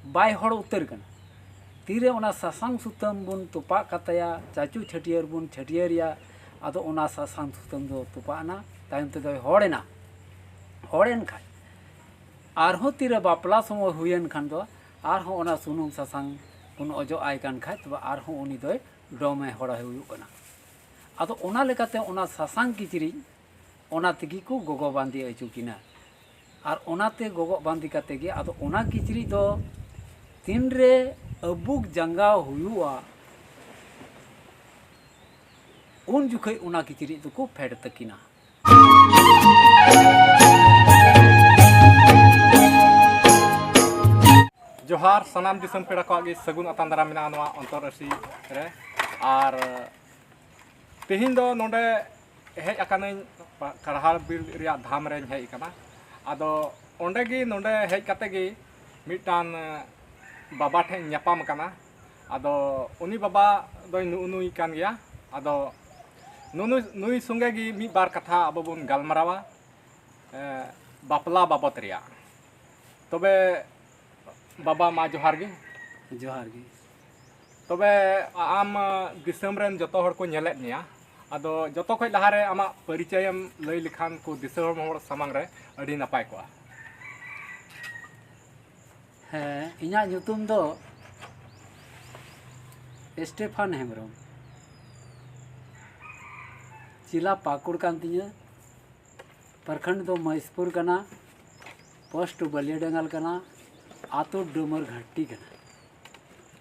Bye हड़ उतर कना तीरे ओना सासांग सुतम बुन तुपा कताया चाचू छटियर बुन छटियरिया आदो ओना सासांग सुतम दो तुपाना तायम ते दो हड़ेना हड़ेन खाय आरहों तीरे बापला समय हुयन खान दो आरहों ओना सुनुम सासांग बुन अजो आय कान खाय तबे आरहों उनी दो डोमे हड़ा हुयु कना आदो ओना लेकाते ओना सासांग किचरी ओना तेगी को गोगो बांधी अचुकिना और ओनाते गोगो बांधी काते गे आदो ओना किचरी दो तीन रे अबुक जंगा हुआ उन जुखे उना किचरी को फेड तकिना जोहार सनाम दिसम पेड़ा को आगे सगुन अतान दारा मिना नवा अंतरराष्ट्री रे और तेहिन दो नोडे हेज अकानई करहाल बिल रिया धाम रे हेज अकाना आदो ओंडे गी नोडे हेज काते गी मिटान बाबा ठे न्यापाम काना आदो उनी बाबा दो नुई कान गया आदो नुई संगे गी मी बार कथा अब बुन गालमारावा बापला बाबत रिया तबे बाबा मा जोहार गी तबे आम दिसम रेन जतो हर को नेलेत निया आदो जतो खय लहारे आमा परिचयम लई लिखान को दिसम हर सामांग रे अडी नापाय को है इना ᱧᱩᱛᱩᱢ दो स्टेफान हेमब्रम जिला पाकुड़ कान तिᱧᱟ प्रखंड दो महेशपुर कना पोस्ट बलियाडंगल कना आतो डुमर घाटी कना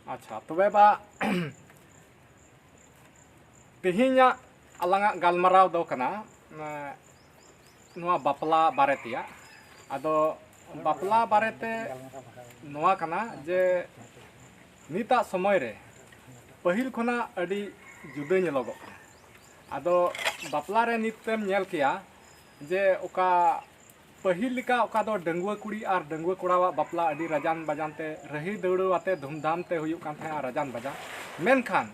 अच्छा तबे बा तेहिnya अलंगा गालमाराव दो कना नुआ बापला बारेतिया आदो बापला बारेते नुआ कना जे निता समय रे पहिल खना अडी जुदा नेलोगो आदो बापला रे नितेम नेल किया जे ओका पहिल लिका ओका दो डंगुआ कुड़ी और डंगुआ कोड़ावा बापला अडी राजान बाजानते रही दौड़वाते धूमधाम ते हुयुक कान थाया राजान बाजा मेनखान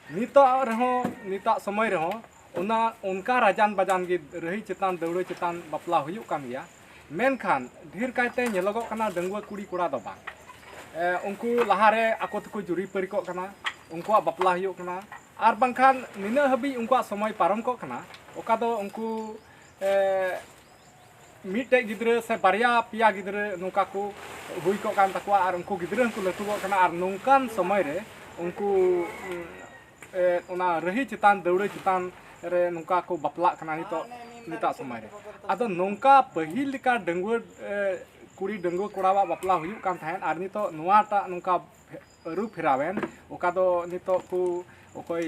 निता रहो निता समय रहो उना उनका राजान बाजान गी रही चितान दौड़ चितान बापला हुयुक कान गया मेनखान ढेर कायते नेलोगो कना डंगुआ कुड़ी कोड़ा दो बांग उनको लहारे आको तको जुरी परिको कना उनको बापला हुयुक कना और बांखान निना हबी उनको समय पारम को कना ओका दो उनको मिटे गिद्रे से बारिया पिया गिद्रे नौका को हुई को कान तकवा और उनको गिद्रे को लटू को कना और नौकान समय रे उनको रही चितान दौड़े चितान रे नौका को बापला कना निता समय रे आदो नौका पहिल लिका डंगुआ कुड़ी डंगुआ कोड़ावा बापला हुयुक कान थायन और नितो नोआटा नौका रू फिरावेन ओका दो नितो को ओकोय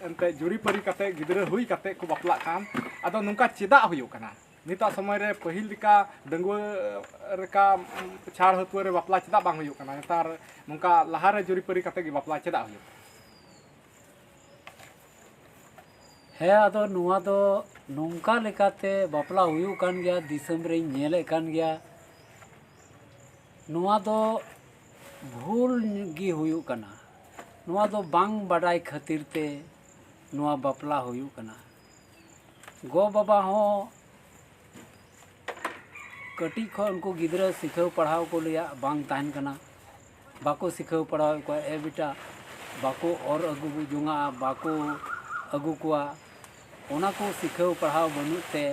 एंते जुरी परी कते गिद्रे हुई कते को बापला कान आदो नौका चिदा हुयुक कना निता समय रे पहिल लिका डंगुआ रेका छाड़ हतुआ रे बापला चिदा बांग हुयुक कना नेतार नौका लहारे जुरी परी कते गी बापला चिदा हुयुक है आदो नुआ दो नौका लेकाते बापला हुयुक कान गया दिसम रे नेले कान गया नुआ दो भूल गी हुयुक कना नुआ दो बांग बडाई खातिर ते नुआ बापला हुयुक कना गो बाबा हो कटी खो उनको गिद्रा सिखाव पढ़ाव को लिया बांग ताहन कना बाको सिखाव पढ़ाव को ए बेटा बाको और अगु जुंगा बाको अगु कुआ ओना को सिखाव पढ़ाव बनुते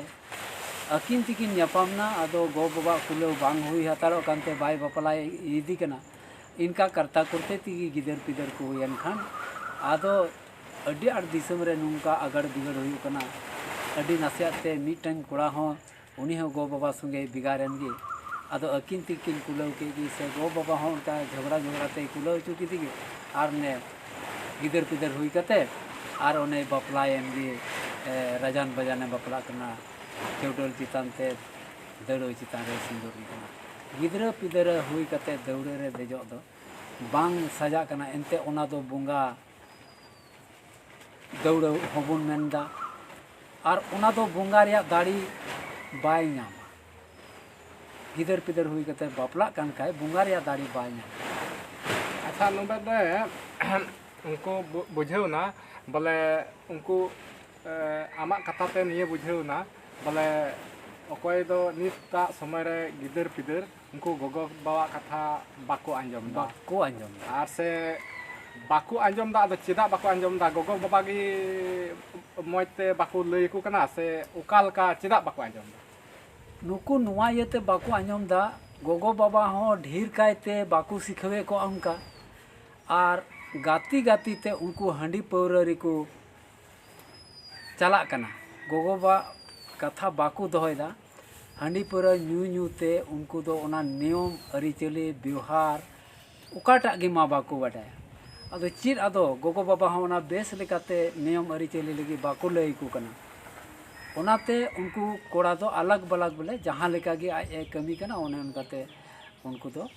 अकिन तिकिन न्यापामना आदो गो बाबा कुलो बांग हुई हतारो कानते बाय बापला इदी कना इनका करता करते तिगी गिदर पिदर को हुयन खान आदो अड्डी आड़ दिसम रे नुंका अगड़ बिगड़ हुई कना अड्डी नासियाते मिटन कोड़ा हो उनी हो गो बाबा संगे बिगारेन गे आदो अकिन तिकिन कुलाव के गी से गो बाबा हो उनका झगड़ा ते कुलाव चुकी थी और ने गिदर पिदर हुई कते और उन्हें बापलायन गे राजान बजाने बापला कना चौडल चितान ते दौड़ चितान रे सिंदूर कना गिद्रा पिदरा हुई कते दौड़े रे देजो दो बांग सजा कना एनते ओना दो बुंगा दौड़ होबुन मेनदा और ओना दो बुंगा रिया दाड़ी बाय नामा गिदर पिदर हुई कते बापला कान खाय बुंगा रिया दाड़ी बाय नामा अच्छा नोबे दे उनको बुझेव ना बोले उनको आमा कथा ते निये बुझेव ना बोले अकोय दो निता समय रे गिदर पिदर उनको गोगो बाबा कथा बाको आंजम दा बाको आंजम दा आर से बाको आंजम दा चेदा बाको आंजम दा गोगो बाबा गी मजते बाको लई को कना से उकाल का चेदा बाको आंजम दा नुकु नुआ इयते बाको आंजम दा गोगो बाबा हो ढेर कायते बाको सिखवे को उनका और गाती गाती ते उनको हंडी पौरा रिको चला कना गोगो बा कथा बाको दोहयदा हंडी पौरा न्यू न्यू ते उनको दो ओना नियम अरिचली व्यवहार उकाटा गे मा बाको बाडाया अदो चिर अदो गोगो बाबा हो ओना बेस लेकाते नियम अरिचली लगी बाको लई को कना ओनाते उनको कोड़ा दो अलग बलग बोले जहाँ लेका गे आज कमी कना ओने उनकाते उनको दो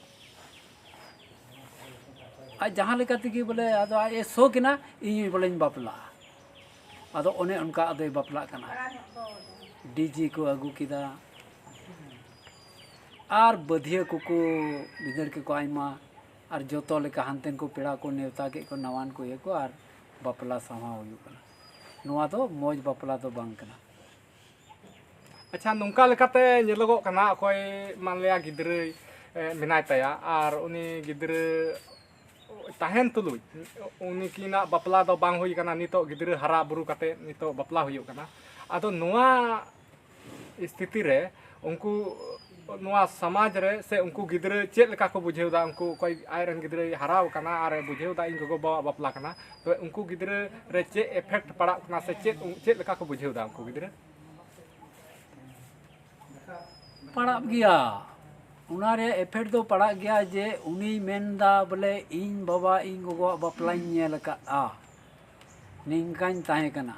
आज जहाँ लेका तेगी बोले अदो आज सो किना इन बोले बापला अदो ओने उनका अदो बापला कना डीजी को अगू किदा और बधिया को गिदर के को आइमा और जोतो लेका हानतेन को पेड़ा को नेवता के को नवान को ये को और बापला समा हुई कना नुआ तो मौज बापला तो बांग कना अच्छा नौका लेकाते नेलोगो कना अकोय मान लिया गिद्रे मेनाय तया और उनी गिद्रे ताहेन तुलुज उनी किना बापला दो बांग हुई कना नितो गिद्रे हरा बुरु काते नितो बापला हुई कना आदो नुआ स्थिति रे उनको नुआ समाज रे से उनको गिद्रे चेत लेका को बुझेवदा उनको कोई आयरन गिद्रे हराव कना और बुझेवदा इन गोगो बाबा बापला कना तो उनको गिद्रे रे चे इफेक्ट पड़ा कना से चेत लेका को बुझेवदा उनको गिद्रे पड़ा गया उनारे इफेक्ट दो पड़ा गया जे उनी मेनदा बोले इन बाबा इन गोगो बापला नेल का आ निंकान ताहे कना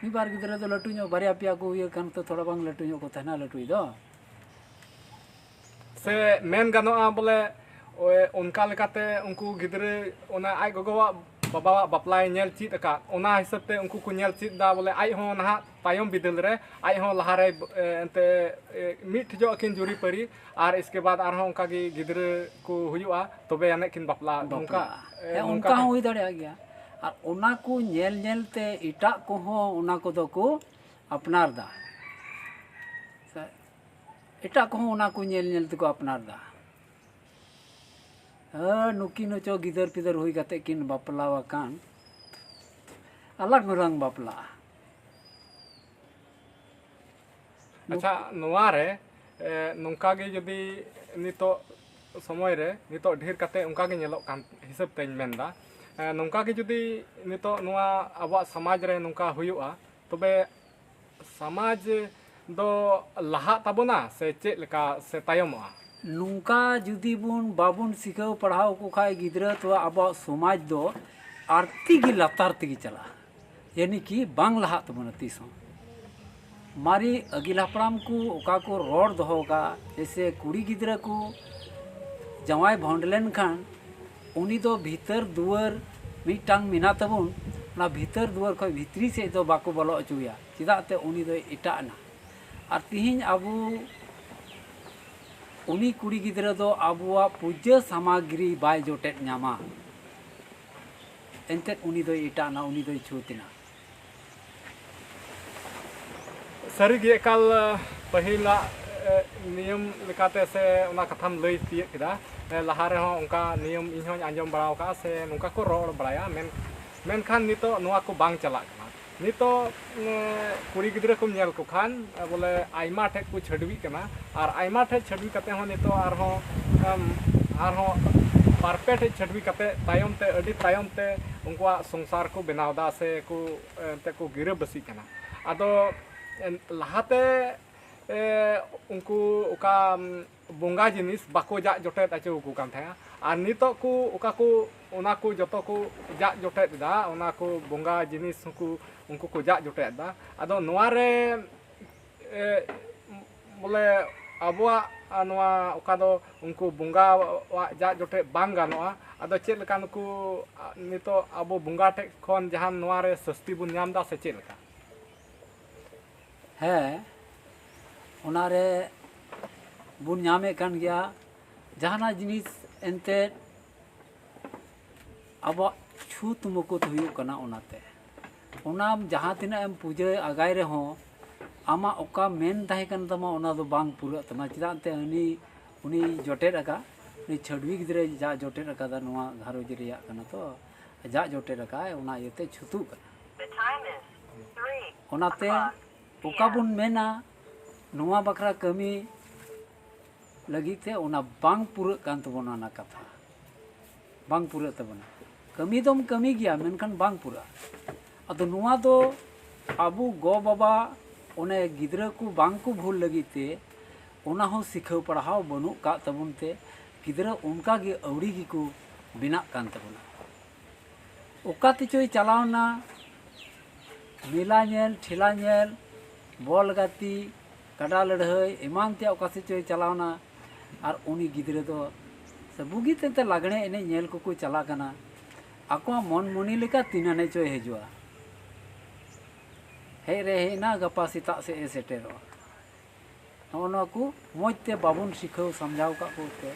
मी बार गिद्रे तो लटू नो बारिया पिया को ये कान तो थोड़ा बांग लटू नो को थाना लटुई दो से मेन गानोआ बोले उनका लेकाते उनको गिद्रे ओना आय गोगो बाबा बापला नेल चीत का ओना हिसाब ते उनको को नेल चीत दा बोले आय हो नहा तायम बिदल रे आय हो लहारे एंते मिट जो अकिन जुरी परी और इसके बाद आर हो उनका की गिद्रे को हुयुआ तबे याने किन बापला उनका उनका हुई दड़े गया और ओना को नेल नेल ते इटा को हो ओना को दो को अपनार दा इटा को ओना को नेल नेल ते को अपनार दा नुकिन चो गिदर पिदर हुई कते किन बापला वाकान अलग रंग बापला अच्छा नुआ रे नौका गे जदी नितो समय रे नितो ढेर कते उनका गे नेलो कान हिसाब तेñ मेनदा नौका गे जदी नितो नुआ आबा समाज रे नौका हुयुआ तबे समाज दो लहा तबना से चेत लेका से तायमआ नुका जुदी बुन बाबुन सिखाव पढ़ाव को खाए गिदरा तो अब समाज दो आरती की लतार तगी चला यानी कि बांग लहा तबन तीसों मारी अगिल हपड़ाम को ओका को रोड दोहोगा जैसे कुड़ी गिदरा को जवाई भोंडलेन खान उनी दो भीतर दुआर मिटांग मिना तबुन ना भीतर दुआर खो भीतरी से दो बाको बोलो अचुया चिदाते उनी दो इटाना और तिहिन अबू उनी कुड़ी गिदरा दो आबुआ पूजा सामग्री बाय जोटेट न्यामा एंते उनी दो इटाना उनी दो छूतना सरीगे एकाल पहिला नियम लेकाते से उना कथाम लई तिय किदा लहा रे हो उनका नियम इन हो आंजम बड़ाव का से नुका को रोड बड़ाया मेनखान नितो नुआ को बांग चला कना नितो कुड़ी गिदरा को नेल को खान बोले आइमा ठे को छडवी कना और आइमा ठे छडवी कते हो नितो आर हो पारपे ठे छडवी कते तायम ते अडी तायम ते उनका संसार को बनावदा से को ते को गिरे बसी कना आदो लहाते उनको उका बोंगा जिनिस बाको जा जोटे आचो को कान था और नितो को उका को ओना को जतो को जा जोटे दा ओना को बोंगा जिनिस उनको को जा जोटे दा आदो नोआ रे बोले अबुआ नोआ उका दो उनको बोंगा जा जोटे बांग गानोआ आदो चेत लका नुको नितो अबो बोंगा टे खन जहान नोआ रे सस्ती बुन नाम दा से चेत लका है उनारे बुन नामे कान गया जहाना जिनिस एंते अब छूत मुकुत हुई कना ओनाते ओना जहाँ तिना एम पूजा आगाय रे हो आमा ओका मेन ताहे कन तमा ओना दो बांग पूरा तमा चिदा ते उनी जोटेर अका उनी छडवी गिदरे जा जोटेर अका दा नोआ घारोज रिया कना तो जा जोटेर अका ओना यते छुतु कना ओनाते ओका बुन मेना नोआ बखरा कमी लगी ते ओना बांग पूरा कान तबोना ना कथा बांग पूरा तबोना कमी दम कमी गया मेनखान बांग पूरा अदो नोआ दो आबू गो बाबा ओने गिद्रा को बांग को भूल लगी ते ओना हो सिखाव पढ़ाव बनु का तबुन ते गिद्रा उनका गे अवड़ी गी को बिना कान तबुना ओका ते चोय चलावना मेला नेल ठेला नेल बॉल गाती कड़ा लड़हई एमान ते ओका से चोय चलावना और उनी गिद्रा दो से बुगी ते लागणे एने नेल को चला कना आको मन मनी लेका तीनाने चोय हेजुआ हे रे हे ना गपा सीता से सेटेरो नोना को मोजते बाबुन सिखाव समझाव का को ते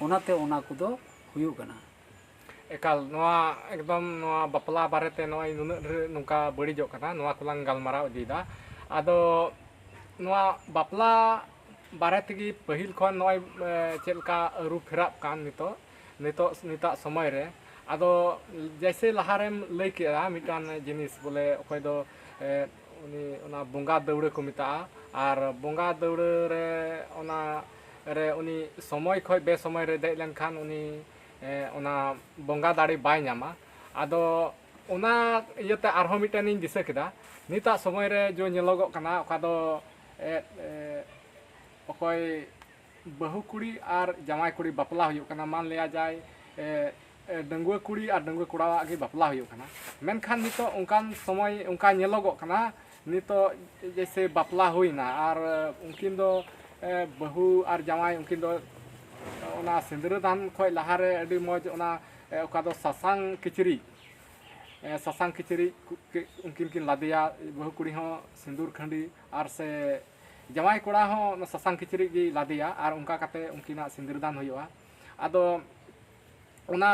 ओनाते ओना को दो हुयु कना एकाल नोआ एकदम नोआ बपला बारेते नोआ नुना नुका बड़ीजो कना नोआ कुलांग गालमाराव दीदा आदो नोआ बपला बारेते की पहिल खन नोआ चेलका अरु फेराब कान नितो समय रे आदो जैसे लहारेम लई केआ मिटान जिनिस बोले अखय दो उनी ओना बोंगा दौड़े को मिता और बोंगा दौड़े रे ओना रे उनी समय खय बे समय रे दे लेनखान उनी ओना बोंगा दाड़ी बाय नामा आदो ओना इयते आरहो मिटान इन दिसा केदा निता समय रे जो नेलोगो कना ओका दो अखय बहु कुड़ी और जमाई कुड़ी बपला हुयु कना मान लिया जाए डंगुआ कुड़ी और डंगुआ कोड़ा के बपला हुयु कना मेनखान नितो उनकान समय उनका नेलोगो कना नितो जैसे बपला हुईना और उनकिन दो बहु और जमाई उनकिन दो ओना सिंदूर दान खय लहारे अडी मौज ओना ओका दो ससांग किचरी उनकिन किन लादिया बहु कुड़ी हो सिंदूर खंडी और से जमाई कोड़ा हो ससांग किचरी गी लादिया और उनका कते उनकिना सिंदूर दान हुयुआ आदो ओना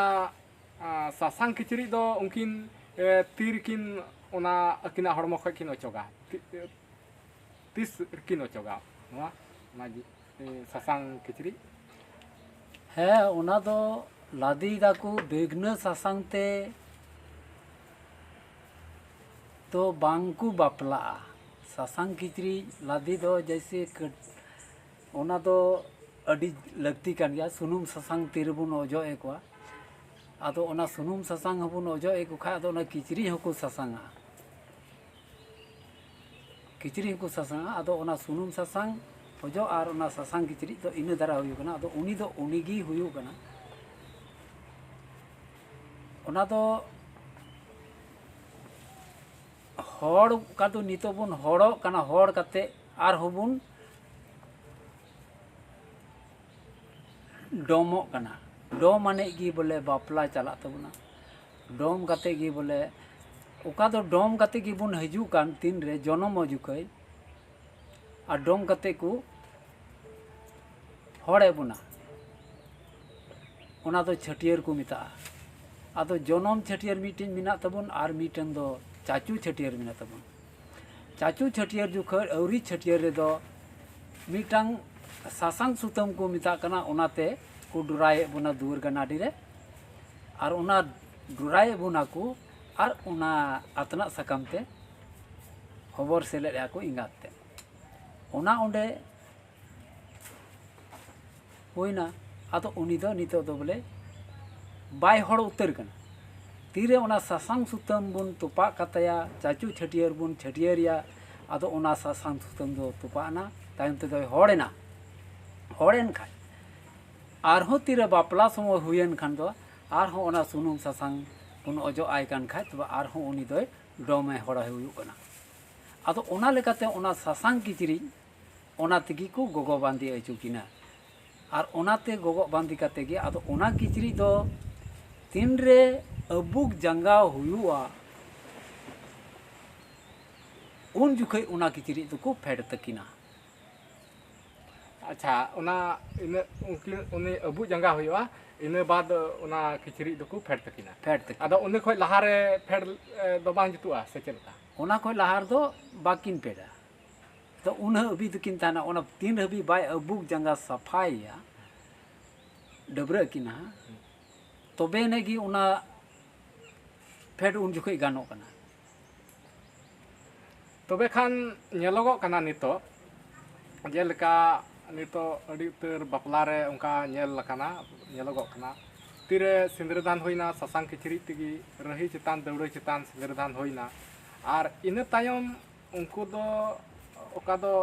ससांग किचरी दो उनकिन तीर किन ओना अकिना हड़मो खय किन अचोगा तीस किन अचोगा नोआ ससांग किचरी है ओना दो लादी दाकू बेगन ससांग ते तो बांगकू बापला ससांग किचरी लादी दो जैसे ओना दो अडी लगती कान गया सुनुम ससांग तीरबुन ओजो एकवा आदो ओना सुनुम ससांग हबुन ओजो एको खा आदो ओना किचरी हको ससांगा आदो ओना सुनुम ससांग ओजो और ओना ससांग किचरी तो इन दारा हुयु कना आदो उनी दो उनीगी हुयु कना ओना दो हड़ का तो नितो बुन हड़ो कना हड़ काते आर होबुन डोमो कना डोम माने गी बोले बापला चला तबना डोम काते गी बोले ओका दो डोम काते गी बुन हजू कान तीन रे जन्म अजुकई और डोम काते को हड़े बुना ओना दो छटियर को मिता आदो जन्म छटियर मीटिंग मिना तबुन और मीटन दो चाचू छटियर मिना तबुन चाचू छटियर जुखर औरी छटियर रे दो मीटंग सासांग सुतम को मिता कना ओनाते को डुराए बुना दुवर गनाडी रे और ओना डुराए बुना को और ओना अतना सकमते खबर सेले को इंगाते ओना ओंडे होइना आदो उनी दो नितो दो बोले बाय हड़ उतर कना तीरे ओना सासांग सुतम बुन तुपा कताया चाचू छटियर बुन छटियरिया आदो ओना सासांग सुतम दो तुपाना तायम ते दो हड़ेना हड़ेन खाय आरहो तीरे बापला समय हुयन खान दो आरहो ओना सुनुम सासांग बुन ओजो आय कान खाय तबे आरहो उनी दो डोमे हड़ा हुयु कना आदो ओना लेकाते ओना सासांग किचरी ओना तिगी को गोगो बांदी अचुकिना और ओनाते गोगो बांदी काते गे आदो ओना किचरी दो तीन रे अबुक जंगा हुआ उन जुखै ओना किचरी तो को फेड तकिना अच्छा ओना इन उनकी उनी अबु जंगा हुआ इन बाद ओना किचरी दो को फेड तकिना आदो उन खय लहारे फेड दो बांग जुतुआ से चलता ओना खय लहार दो बाकिन पेड़ा तो उन हबी दकिन ताना ओना तीन हबी बाय अबुक जंगा सफाया डबरा किना तबे नेगी ओना फेड उन जुखे गानो कना तबे खान नेलोगो कना नितो जेलका नितो अड़ी उतर बापला रे उनका नेल लकाना नेलोगो कना तीरे सिंदरदान होइना ससांग किचरी तिगी रही चितान दौड़े चितान सिंदरदान होइना और इन तायम उनको दो ओका दो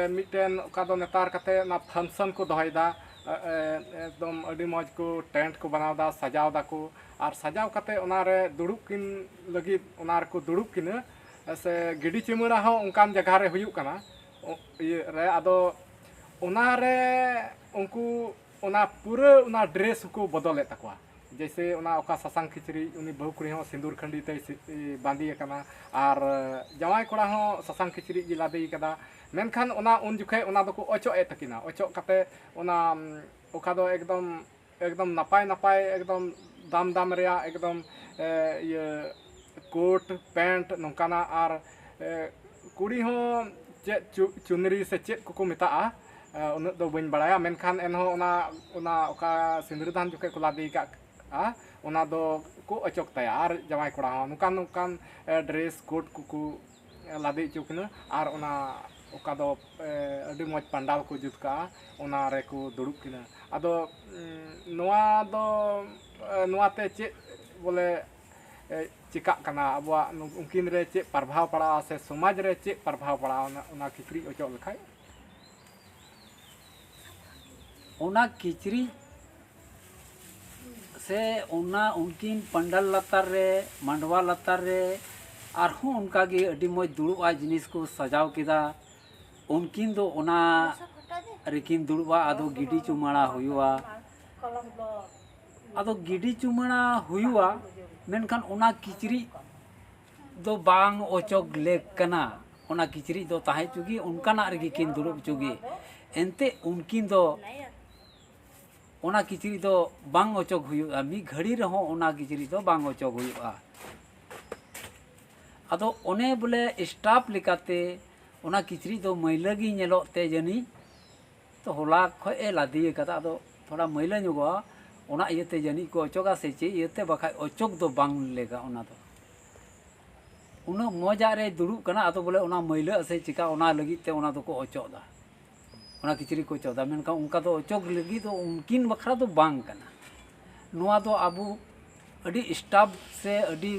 मिटन ओका दो नेतार कते ना फंक्शन को दोहयदा एकदम अड़ी मौज को टेंट को बनावदा सजावदा को और सजाव कते ओनारे दुड़ुब किन लगी ओनार को दुड़ुब किन से गिडी चिमड़ा हो उनकान जगह रे हुयुक कना ये रे आदो ओनारे उनको ओना पूरा ओना ड्रेस को बदले तकवा जैसे ओना ओका ससांग खिचड़ी उनी बहु कुड़ी हो सिंदूर खंडी ते बांधी कना और जवाई कोड़ा हो ससांग खिचड़ी जी लादे कदा मेनखान ओना उन जुखे ओना दको ओचो ए तकिना ओचो कते ओना ओका दो एकदम नपाय नपाय एकदम दाम दाम रेया एकदम ये कोट पैंट नौकाना और कुड़ी हो चे चुनरी से चेक को मेता उन दो बन बड़ाया मेनखान एनहो ओना ओका सिंदूरदान जुखे को लादे का ओना दो को अचोक ताया और जवाई कोड़ा हो नुकान नुकान ड्रेस कोट कुकु लादे चुकना और ओना ओका दो अड़ी मौज पंडाल को जुत का ओना रे को दुड़ुब किना आदो नोआ दो नोआते चे बोले चिका कना अबवा उनकिन रे चे प्रभाव पड़ा से समाज रे चे प्रभाव पड़ा ओना किचरी अचोक लखाय ओना किचरी से ओना उनकिन पंडाल लतार रे मंडवा लतार रे आरहूँ उनका गे अड़ी मौज दुड़ुबा जिनिस को सजाव किदा उनकिन दो ओना रेकिन दुड़ुबा आदो गिडी चुमाड़ा हुआ आदो गिडी चुमाड़ा हुआ मेनखान ओना किचरी दो बांग ओचोक लेक कना ओना किचरी दो ताहे चुगी उनकाना रेगी किन दुड़ुब चुगी एनते उनकिन दो ओना किचरी दो बांग ओचोक हुआ मी घड़ी रहो ओना किचरी दो बांग ओचोक हुआ आदो ओने बोले स्टाफ लेकाते ओना किचरी दो मैला गी नेलोते जनी तो होला खय लादी कदा आदो थोड़ा मैला नुगो ओना इयते जनी को ओचोगा से चे इयते बखाय ओचोक दो बांग लेगा ओना दो उनो मजा रे दुड़ुब कना आदो बोले ओना मैला से चिका ओना लगी ते ओना दो को ओचोदा ओना किचरी को ओचोदा मेनका उनका दो ओचोक लगी तो उनकिन बखरा दो बांग कना नोआ दो आबू अडी स्टाफ से अडी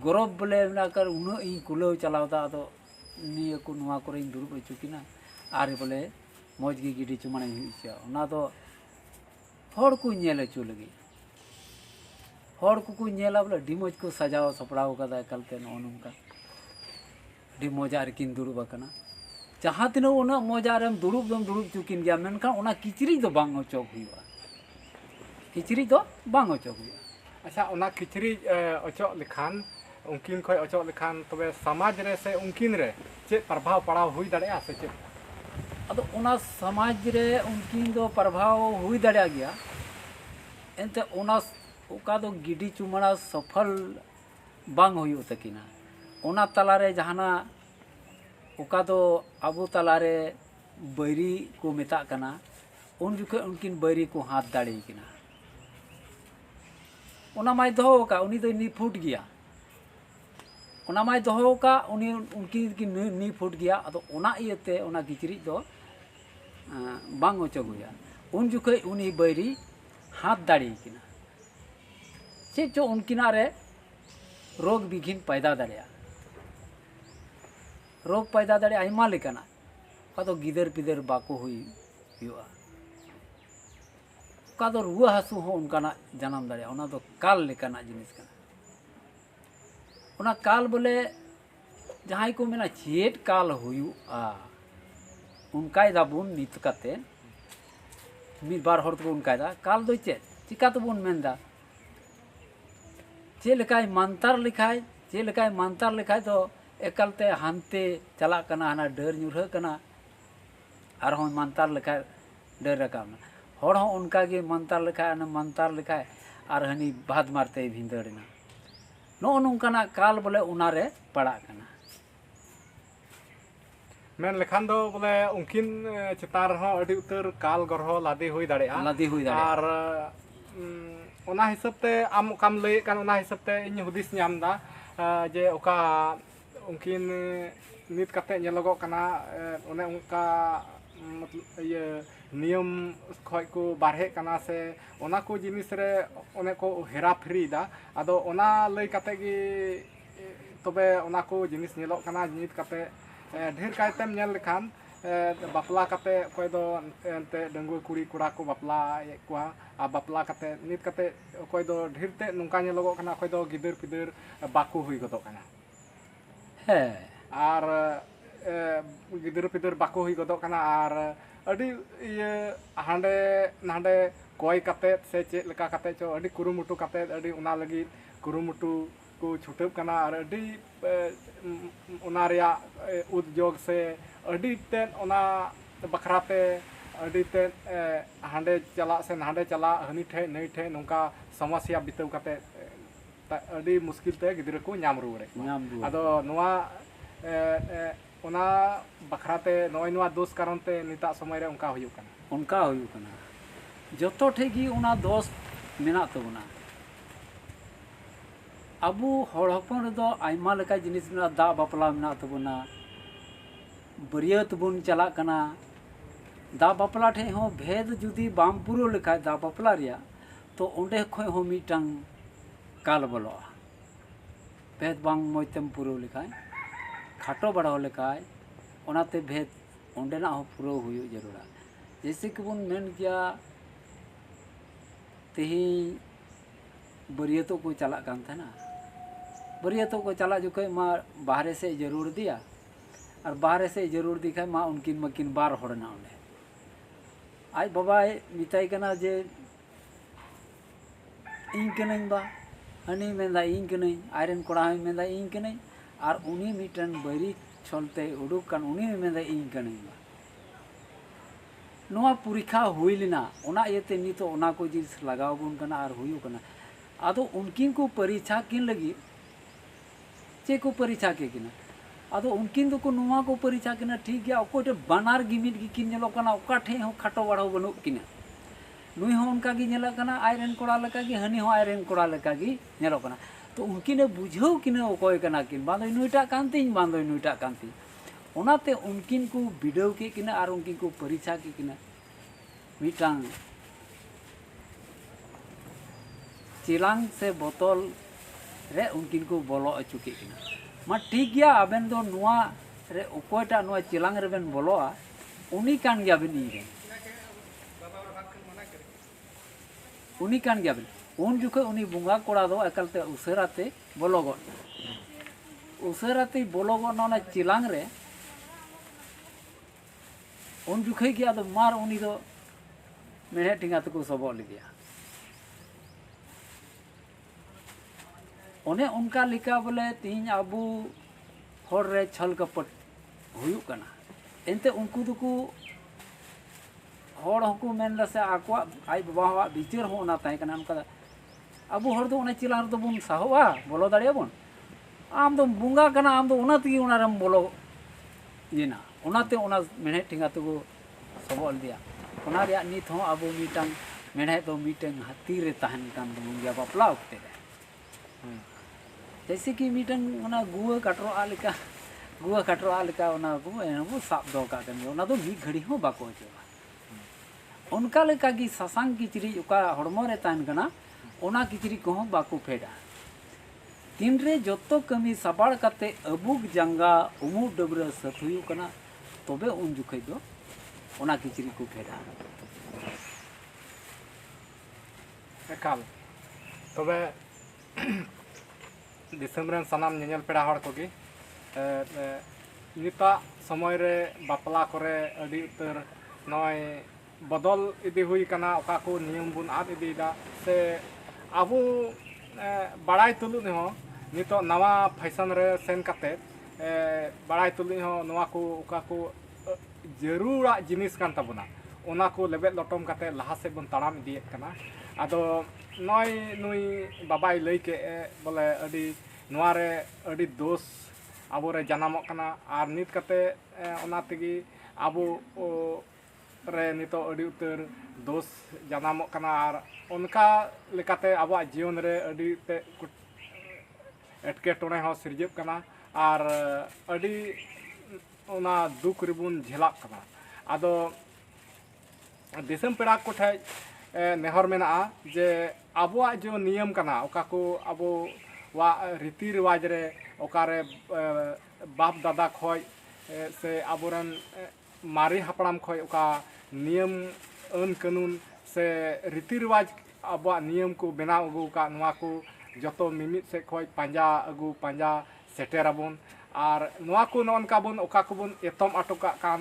गौरव बोले कर उन कुलाव चलावदा आदो निया को नुआ करे दुड़ुब अचुकिना आरे बोले मौज गी गिडी चुमाणे हुइचा ओना दो हर को नेल अचु लगी हर को नेला बोले अडी मौज को सजाव सपड़ाव कदा कलते नो नोंका अडी मौजा रेकिन दुड़ुब कना जहाँ तिनो ओना मौजा रेम दुड़ुब चुकिन गया मेनखान ओना किचरी दो बांग अचोक हुआ किचरी दो बांग अचोक हुआ अच्छा ओना किचरी अचोक लिखान उनकिन खय अचोक लिखान तबे समाज रे से उनकिन रे चे प्रभाव पड़ाव हुई दड़े से चे अदो ओना समाज रे उनकिन दो प्रभाव हुई दड़े गया एनते ओना ओका दो गिडी चुमड़ा सफल बांग हुई तकिना ओना तला रे जहाना ओका दो अबू तला रे बैरी को मेता कना उन जुखे उनकिन बैरी को हाथ दाड़े किना ओना माय दोहो का उनी दो नी फुट गया ओना माय दोहो का उनी उनकी नी फुट गया अदो ओना इयते ओना किचरी दो बांग ओचोक हुआ उन जुखे उनी बैरी हाथ दाड़ी किना चेक जो उनकिना रे रोग बिघिन पैदा दाड़िया रोग पैदा दाड़े आयमा लेकाना अदो गिदर पिदर बाको हुआ का दो रुआ हासु हो उनकाना जन्म दाड़े ओना दो काल लेकाना जिनिस कना ओना काल बोले जहां को मेना चेट काल हुआ उनकाय दाबुन नित काते मिद बार हर तो उनकाय दा काल दो चेट चिका तो बुन मेनदा चे लेकाय मानतार लिखाय तो एकालते हानते चला कना हाना डर ᱧᱩᱨᱦᱟᱹ कना आरहों मानतार लिखाय डर रकामना हर हों उनका गे मानतार लिखाय आर हनी भाद मारते भिंदड़ना नो नोंकाना काल बोले उनारे पड़ा कना men lekhan do bole unkin chetar rehon adi utar kal gorho ladi hui dare'a लादी हुई दाड़े ar ona hisab te am okam lay kan ona hisab te ᱤᱧ ᱦᱩᱫᱤᱥ ᱧᱟᱢ ᱫᱟ je oka unkin nit kate nyelogok kana one onka iye niyam khoj ko barhe kana se ona ko jinis re one ko hera free da ado ona lay kate gi tobe ona ko jinis nyelok kana nit kate ढेर कायतेम nyel lekhan bapla kate okoy do ente denggu kuri kura ko bapla kwa a bapla kate nit kate okoy do ढेर te nungka nyelogok kana okoy do gider pider baku hui godok kana है ar gider pider baku hui godok kana ar adi iye hande nande koy kate se che leka kate cho adi kurumutu kate adi una lagi kurumutu को छुटब कना और अडी उना रिया उद्योग से अडी ते उना बखराते अडी ते हांडे चला से नांडे चला हनी ठे नई ठे नोंका समस्या बितव कते अडी मुश्किल ते गिदरे को ᱧᱟᱢ रुवरे आदो नोआ उना बखराते नोय नोआ दोष कारण ते निता समय रे उनका हुयु कना जतो ठेगी उना दोष मेना तबना अबू हर हपन दो आयमा लेका जिनिस मेना दा बापला मेना तबना बरियत बुन चला कना दा बापला ठे हो भेद जुदी बाम पुरो लेखा दा बापला रिया तो ओंडे खय हो मिटांग काल बोलो भेद बांग मोयतम पुरो लेखा खाटो बड़ा लेखा ओनाते भेद ओंडे ना हो पुरो हुयो जरूरा जैसे कि बुन मेन किया तेही बरियतों को चला कान था ना बरियतों को चला जो कहीं माँ बाहर से जरूर दिया और बाहर से जरूर दिखा माँ उनकिन मकिन बार होड़ना उन्हें आज बाबा मिताई कना जे इन कनई बा हनी मेंदा इन कनई आयरन कोड़ा मेंदा इन कनई और उन्हीं मिटन बरी चलते उडुक कान उन्हीं मेंदा इन कनई बा नोआ परीक्षा हुई लेना ओना येते नी तो ओना को जिस लगाव बुन कना और हुयु कना आदो उनकिन को परीक्षा किन लगी चे को परीक्षा के किना आदो उनकिन तो को नुआ को परीक्षा किना ठीक गया ओकोटे बनार गिमिट की किन नेलो कना ओका ठे हो खाटो बाड़ो बनु किना नुई हो उनका गी नेला कना आयरन कोड़ा लका गी हनी हो आयरन कोड़ा लका गी नेलो कना तो उनकिने बुझो किने ओकोय कना किन बांदो नुईटा कांतिन बांदो नुईटा कांति ओनाते उनकिन को वीडियो के किना और उनकिन को परीक्षा के किना मिटांग चिलांग से बोतल रे उनकिन को बोलो अचुके किना मा ठीक गया आबेन दो नुआ रे ओकोयटा नुआ चिलांग रे बेन बोलोआ उनी कान गया बेन इन उनी कान गया बेन उन जुखे उनी बुंगा कोड़ा दो एकलते उसराते बोलोगो ना चिलांग रे उन जुखे गया तो मार उनी दो मेरे टिंगा तको सबो लिदिया ओने उनका लिखा बोले तीन आबू हर रे छल कपट हुयु कना एनते उनको दुकु हर हकु मेन से आकवा आई बाबा हवा बिचार हो ना ताई कना उनका आबू हर दो ओने चिलार दो बुन साहोवा बोलो दाड़िया बुन आम दो बुंगा कना आम दो ओना तगी ओना रम बोलो येना ओनाते ओना मेने टिंगा तको सबल दिया ओना रिया नित हो आबू मिटांग मेने दो मीटिंग हाथी रे तहन कान दो मुंगिया बापला उक्ते जैसे कि मीटन ओना गुआ कटरो आलिका ओना को साब दो का कन ओना दो मी घड़ी हो बाको जो उनका लेका की ससांग किचरी उका हड़मो रे तान कना ओना किचरी को बाको फेडा तीन रे जत्तो कमी सबाड़ कते अबुग जंगा उमु डबरा सथुयु कना तबे उन जुखै दो ओना किचरी को फेडा एकाल तबे दिसम रेन सनाम नेल पेड़ा हड़ कोगी निता समय रे बापला करे अडी उतर नय बदल इदी हुई कना ओका को नियम बुन आद इदीदा से आबू बड़ाई तुलु ने हो नितो नवा फैशन रे सेन कते बड़ाई तुलु हो नवा को ओका को जरूरा जिनिस कान तबना ओना को लेबे लटम कते लहा से बन ताड़ाम इदियत कना आदो नय नुई बाबाई लई के बोले अडी नवारे अडी दोष ᱟᱵᱚ ᱨᱮ ᱡᱟᱱᱟᱢᱚᱜ ᱠᱟᱱᱟ ᱟᱨ ᱱᱤᱛ ᱠᱟᱛᱮ ᱚᱱᱟ ᱛᱮᱜᱮ ᱟᱵᱚ ᱨᱮ ᱱᱤᱛᱚᱜ ᱟᱹᱰᱤ ᱩᱛᱟᱹᱨ ᱫᱳᱥ ᱡᱟᱱᱟᱢᱚᱜ ᱠᱟᱱᱟ ᱟᱨ ᱚᱱᱠᱟ ᱞᱮᱠᱟᱛᱮ ᱟᱵᱚᱣᱟᱜ ᱡᱤᱭᱚᱱ ᱨᱮ ᱟᱹᱰᱤ ᱛᱮ एटकेटोड़े हो सिरजब कना और अड़ी ओना दुख रिबुन झेलाक कना आदो दिसम पेड़ा को ठे नेहर मेना जे आबुआ जो नियम कना ओका को आबो वा रीति रिवाज रे ओकारे बाप दादा खोय से आबोरन मारी हपड़ाम खोय ओका नियम अन कानून से रीति रिवाज आबुआ नियम को बनाव अगू का नवा को जतो मिमित से खोज पांजा अगू पांजा सेटेराबन और नवा को ननका बन ओका को बन एतम अटका कान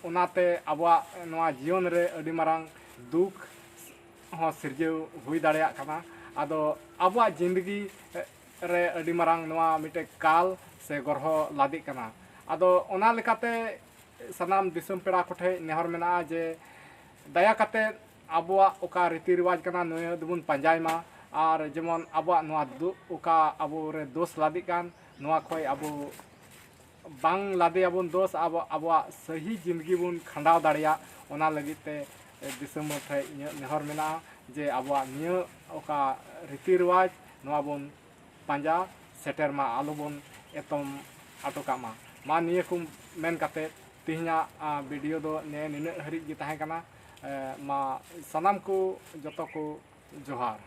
ओनाते आबुआ नवा जीवन रे अडी मारांग दुख हो सिरजेव हुई दाड़ेया कना आदो आबुआ जिंदगी रे अडी मारांग नवा मिटे काल से गरह लादी कना आदो ओना लेकाते सनाम दिसम पेड़ा कोठे नेहर मेना जे दया काते आबुआ ओका रीति रिवाज कना नय दबुन पांजाय मा और जेमन आबुआ नवा ओका आबो रे दोष लादी कान नवा खोय आबो बांग लादे आबोन दोष आबो आबुआ सही जिंदगी बुन खंडाव दाड़िया ओना लगित ते दिसम ठे नेहर मेना जे आबुआ निय ओका रीति रिवाज नवा बुन पांजा सेटर मा आलो बुन एतम अटोका मा निय को मेन काते तिहिना वीडियो दो ने निन हरि गी ताहे कना मा सनाम को जतो को जोहार।